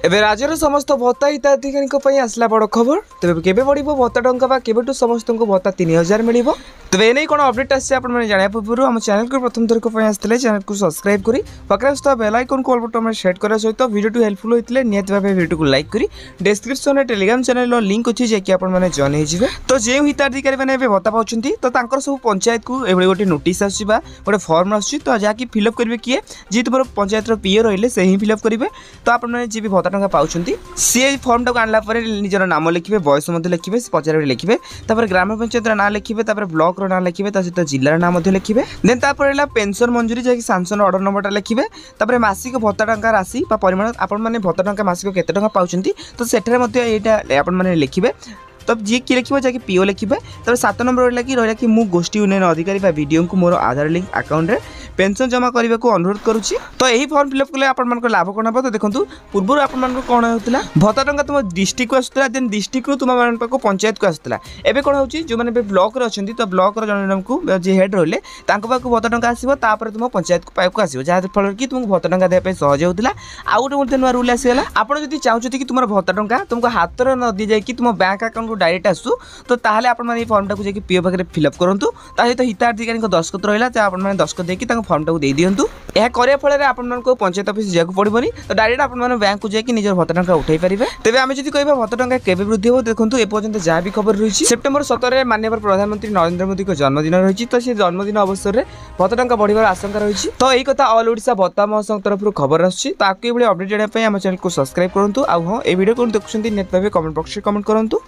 एबे राज्यर समस्त भत्ता हिताधिकारी आसला बड़ खबर तेज के बढ़ो भत्ता टंका केबेठू समस्त भत्ता 3000 मिल तेज एने कौन अपडेट आने जाना पूर्व आम चैनल को प्रथम थरक आसते चैनल को सब्सक्राइब करी पाखे बेल आइकन को ऑल बटन सेट करने सहित वीडियो हेल्पफुल होते निहत भाव वीडियो को लाइक करी डिस्क्रिप्शन में टेलीग्राम चैनल लिंक अच्छी जैकि आपने जॉइन हो तो जो हिताधिकारी मैंने भत्ता पाँच तो सब पंचायत को ये गोटे नोटिस आसा गोटे फर्म आसूँ तो जहाँकि फिलअप करेंगे किए जी तुम पंचायत पीओ रही से ही फिलअप करेंगे तो आपने जी भी भत्ता टंका पाँच सी फर्म टाक आनला निजर नाम लिखे बयस लिखे पचार लिखे ग्राम पंचायत ना लिखे ब्लॉक ना लिखे सहित जिलार नाम लिखे देन तापर पेंशन मंजूरी जैसे सांसन ऑर्डर नंबरटा लिखे मासिक भत्ता टंका राशि परिमाण आपने भत्ता टंका मासिक केते टंका पाउछंती तो सेठारे यहाँ लिखे तब जी किए लिखे जैसे पीओ लिखे तब 7 नंबर रहा कि मु गोष्ठी उन्नयन अधिकारी वीडियो को मोर आधार लिंक अकाउंट रे पेंशन जमा करने को अनुरोध करुच्ची तो यही फॉर्म फिलअप कले आपण लाभ कौन हम तो देखो पूर्व आपण कौन होता भत्ता टंका तुम डिस्ट्रिक्ट को आसूला देन डिस्ट्रिक्ट रू तुम पंचायत को आसूला एवं कौन हो जो मैंने ब्लॉक अच्छा तो ब्लॉक जन को जी हेड रही पाक भत्ता टंका आसो तुम पंचायत को आसो जहाँफल कि तुमको भत्ता टंका देवाई सहज होता आउ गोटे नुआ रूल आसीगला आपड़ जब चाहते कि तुम भत्ता टंका तुमको हाथ में न दी जाए तुम बैंक अकाउंट को डायरेक्ट आसू तो ताहले आपण फॉर्म टाक जाकि पीओ पाखे फिलअप करूँ सहित हिताधिकारी दस्खत रहा आपने दस्खत देकी फॉर्म टाक दे दिंतु यह करने फल आपको पंचायत ऑफिस जाकू पड़ोनी तो डायरेक्ट आपने बैंक को जाकि निजर भत्ता टंका उठाई पारे तेज आम जब कह भत्ता टंका केवे वृद्धि हो देखो एपर्यंत जहाँ भी खबर रही सेप्टेम्बर 17 में माननीय प्रधानमंत्री नरेंद्र मोदी को जन्मदिन रही तो से जन्मदिन अवसर में भत्ता टंका बढ़िया आशंका रही तो यही कथा ऑल ओडिशा भत्ता महोत्सव तरफ खबर आसूँ तो आपको ये अपडेट जानापी आम चैनल को सब्सक्राइब करूँ हाँ ये वीडियो कौन देखुं निहत भाव कमेंट बॉक्स में कमेंट करूँ।